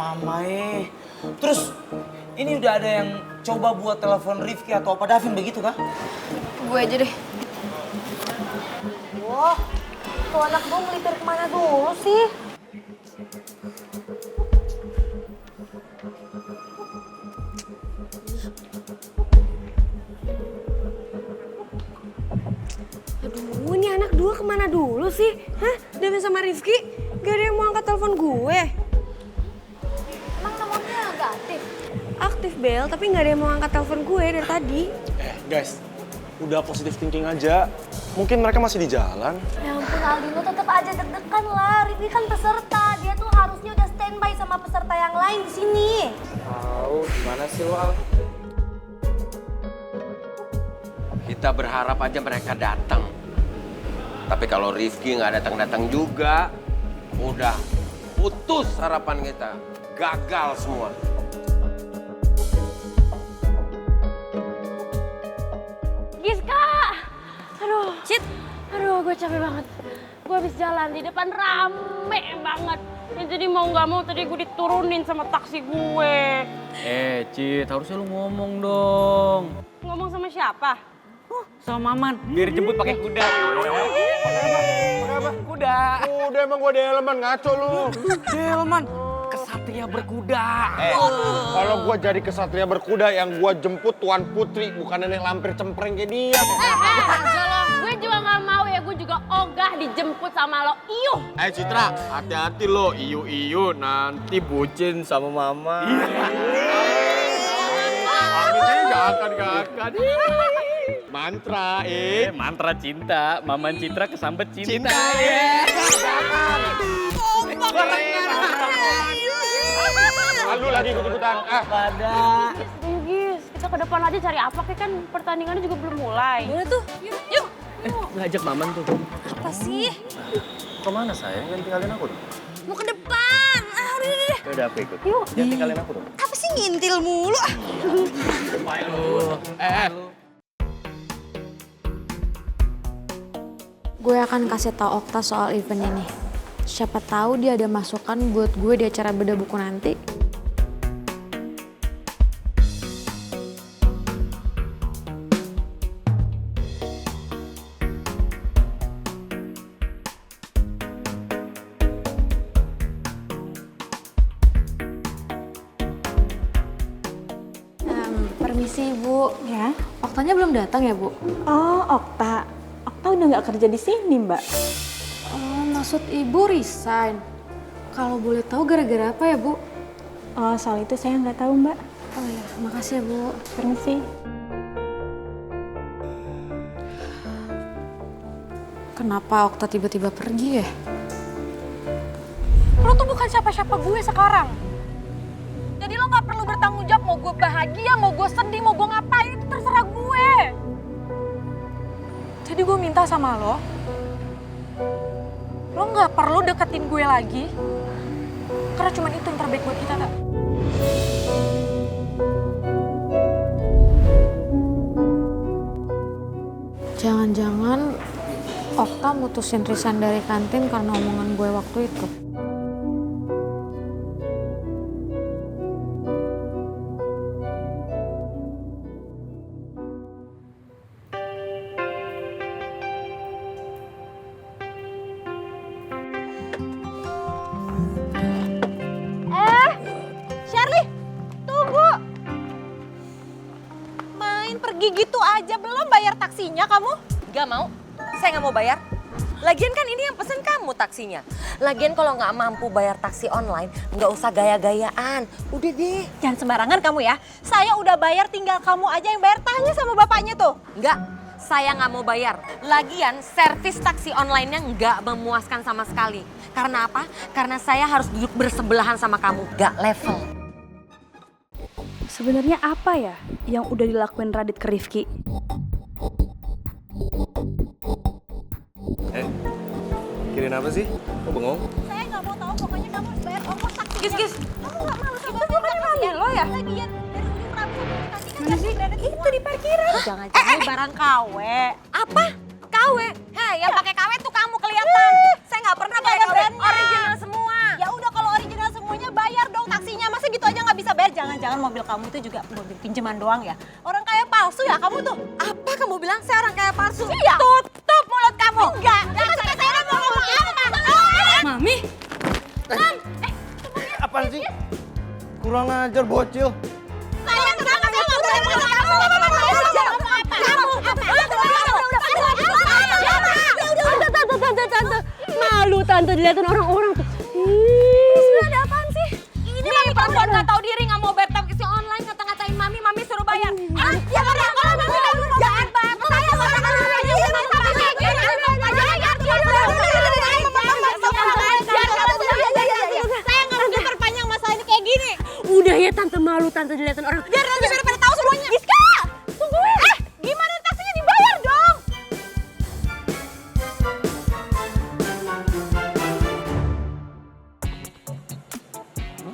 Mama Terus ini udah ada yang coba buat telepon Rifki atau apa Davin begitu kah? Gue aja deh. Wah, tuh anak gue melipir kemana dulu sih? Aduh, ini anak dua kemana dulu sih? Hah? Davin sama Rifki? Gak ada yang mau angkat telepon gue. Emang nomornya nggak aktif? Aktif, Bel, tapi gak ada yang mau angkat telepon gue dari tadi. Guys, udah positive thinking aja. Mungkin mereka masih di jalan. Ya ampun Aldino, tetap aja deg-degan lah. Rifki kan peserta, dia tuh harusnya udah standby sama peserta yang lain di sini. Tahu gimana sih lo, Al? Kita berharap aja mereka datang. Tapi kalau Rifki nggak datang-datang juga, udah putus harapan kita. Gagal semua. Giska! Aduh, aduh gue capek banget. Gue habis jalan di depan rame banget. Ya, jadi mau nggak mau tadi gue diturunin sama taksi gue. Cit, harusnya lu ngomong dong. Ngomong sama siapa? Sama Maman, biar dijemput pakai kuda. Kuda emang gua delman, ngaco lu. Delman, kesatria berkuda. Kalau gua jadi kesatria berkuda yang gua jemput Tuan Putri, bukan nenek lampir cempreng kayak dia. Gue juga nggak mau ya, gue juga ogah dijemput sama lo. Iyuh! Citra, hati-hati lo, iyu-iyu nanti bucin sama Mama. Gak akan. Mantra, mantra cinta. Maman Citra kesambet cinta. Lalu lagi ikut-ikutan. Gis, kita ke depan aja cari apa kek, kan pertandingannya juga belum mulai. Boleh tuh, yuk. Ngajak Maman tuh. Apa sih? Kemana sayang? Jangan tinggalin aku dong. Mau ke depan. Udah. Udah aku ikut. Yuk. Jangan tinggalin aku dong. Apa sih ngintil mulu? Gue akan kasih tau Okta soal event ini. Siapa tahu dia ada masukan buat gue di acara beda buku nanti. Permisi Bu. Ya. Oktanya belum datang ya Bu? Oh, Okta. Okta udah nggak kerja di sini, Mbak. Oh, maksud Ibu resign. Kalau boleh tahu gara-gara apa ya Bu? Oh, soal itu saya nggak tahu, Mbak. Oh ya, makasih ya Bu. Permisi. Kenapa Okta tiba-tiba pergi ya? Lo tuh bukan siapa-siapa gue sekarang. Jadi lo gak perlu bertanggung jawab mau gue bahagia, mau gue sedih, mau gue ngapain, itu terserah gue. Jadi gue minta sama lo gak perlu deketin gue lagi. Karena cuma itu yang terbaik buat kita, tak? Jangan-jangan Okta mutusin resign dari kantin karena omongan gue waktu itu. Shirley, tunggu. Main pergi gitu aja, belum bayar taksinya kamu? Gak mau, saya nggak mau bayar. Lagian kan ini yang pesen kamu taksinya. Lagian kalau nggak mampu bayar taksi online, nggak usah gaya-gayaan. Udah deh. Jangan sembarangan kamu ya. Saya udah bayar, tinggal kamu aja yang bayar. Tanya sama bapaknya tuh. Nggak, saya nggak mau bayar. Lagian servis taksi online-nya nggak memuaskan sama sekali. Karena apa? Karena saya harus duduk bersebelahan sama kamu. Nggak level. Sebenarnya apa ya yang udah dilakuin Radit ke Rifki? Mikirin apa sih? Kok bengong? Saya nggak mau tahu, pokoknya kamu harus bayar ongkos taksinya. Gis. Kamu nggak malu sama gue lo ya? Lagian dari ujung rambut tadi kan itu di parkiran. Jangan-jangan barang KW. Apa? KW? Hei, yang pakai KW tuh kamu kelihatan. Saya nggak pernah pakai KW. Original semua. Ya udah kalau original semuanya bayar dong taksinya. jangan-jangan mobil kamu itu juga mobil pinjaman doang ya? Orang kaya palsu ya kamu tuh? Apa kamu bilang saya orang kaya palsu? Iya. Tutup mulut kamu. Enggak. Saya mau ngomong apa? Mami, Apaan sih? Kurang ajar bocil. Saya enggak mau tante. Malu tante dilihatin orang-orang tuh. Ada apaan sih? Ini mami perempuan nggak tahu diri, nggak mau bayar taksi online, ngata-ngatain mami suruh bayar. Ah, ya kalau mami jangan bayar. Saya nggak mau perpanjang masalah ini kayak gini. Udah ya tante, malu tante dilihatin orang. Biar nanti pada tahu semuanya. Giska, tungguin. Gimana taksinya dibayar dong?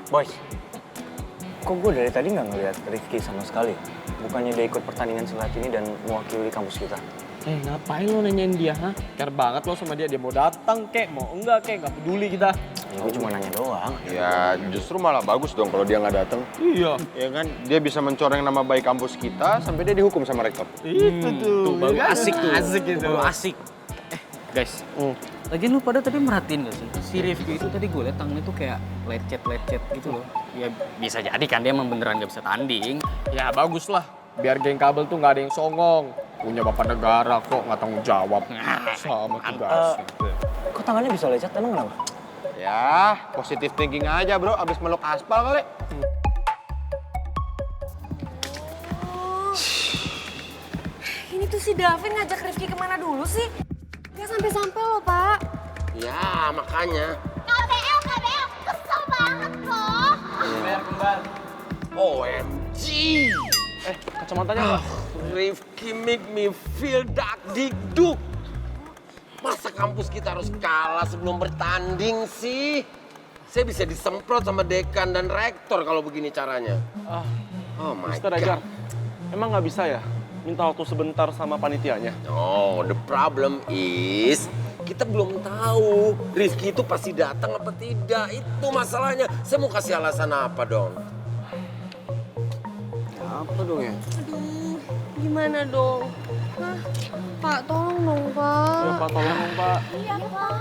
Boys, kok gue dari tadi nggak ngeliat Rifki sama sekali? Bukannya dia ikut pertandingan silat ini dan mewakili kampus kita? Ngapain lo nanyain dia, ha? Care banget lo sama dia mau datang kek, mau enggak kek, nggak peduli kita. Ya, gue cuma nanya doang. Ya justru malah bagus dong kalau dia nggak datang. Iya. Ya kan, dia bisa mencoreng nama baik kampus kita sampai dia dihukum sama rektor. Itu tuh, baru asik tuh. Asik gitu. Baru asik. Guys, lagian lu pada tadi merhatiin gak sih? Si Rifki itu tadi gue liat tangannya tuh kayak lecet gitu loh. Ya bisa jadi kan dia emang beneran gak bisa tanding. Ya bagus lah, biar geng kabel tuh nggak ada yang songong. Punya bapak negara kok nggak tanggung jawab sama tugasnya. Kok tangannya bisa lecet? Emang kenapa? Ya, positif thinking aja bro, abis meluk aspal kali. Ini tuh si Davin ngajak Rifki kemana dulu sih? Gak sampai-sampai loh, Pak. Ya, makanya. KBL, kesel banget loh. OMG. Kacamatanya. Rifki make me feel that dikduk. Masa kampus kita harus kalah sebelum bertanding sih? Saya bisa disemprot sama dekan dan rektor kalau begini caranya. Oh my Mr. God. Ajar, emang nggak bisa ya minta waktu sebentar sama panitianya? Oh, the problem is kita belum tahu Rifki itu pasti datang apa tidak. Itu masalahnya. Saya mau kasih alasan apa dong? Apa dong ya? Aduh, gimana dong? Hah? Pak, tolong dong, Pak. Ya Pak, tolong dong Pak. Iya, Pak.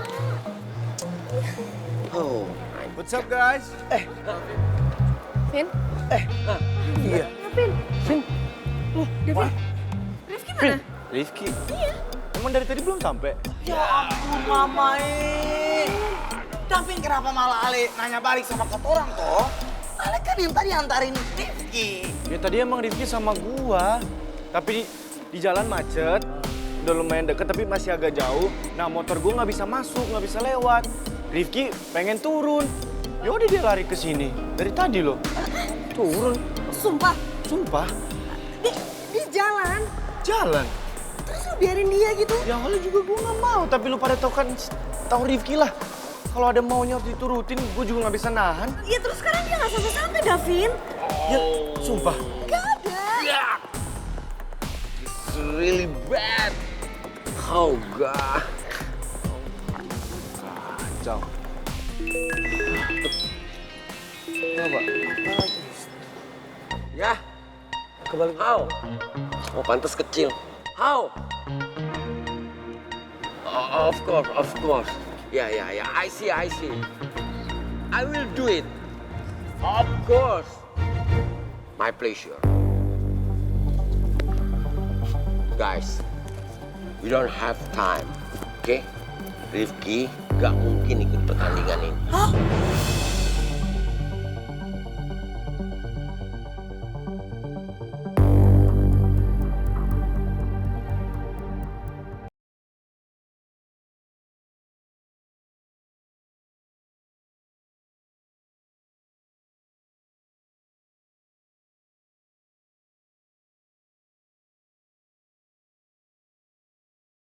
Oh, What's up guys? Vin? Iya. Vin? Vin, Davin? Rifki mana? Rifki. Iya. Emang dari tadi belum sampai? Ya ampun Mama Davin kenapa malah Ale nanya balik sama ketorang toh? Ale kan yang tadi antarin Rifki. Ya tadi emang Rifki sama gua. Tapi di jalan macet. Udah lumayan deket tapi masih agak jauh. Nah motor gua nggak bisa masuk, nggak bisa lewat. Rifki pengen turun. Yaudah dia lari ke sini. Dari tadi loh. Turun. Sumpah, Sumpah. di jalan. Jalan. Terus lu biarin dia gitu? Ya awalnya juga gue gak mau, tapi lu pada tahu Rifki lah. Kalau ada maunya harus diturutin, gue juga gak bisa nahan. Ya terus sekarang dia gak sampai-sampai, Davin. Ya, sumpah. Gak ada. it's really bad. Oh God. Kacau. Apa? Ya. Kebalik. How? Oh, pantas kecil. How? Oh, of course. Yeah. I see. I will do it. Of course. My pleasure. Guys, we don't have time, okay? Rifki gak mungkin ikut pertandingan ini.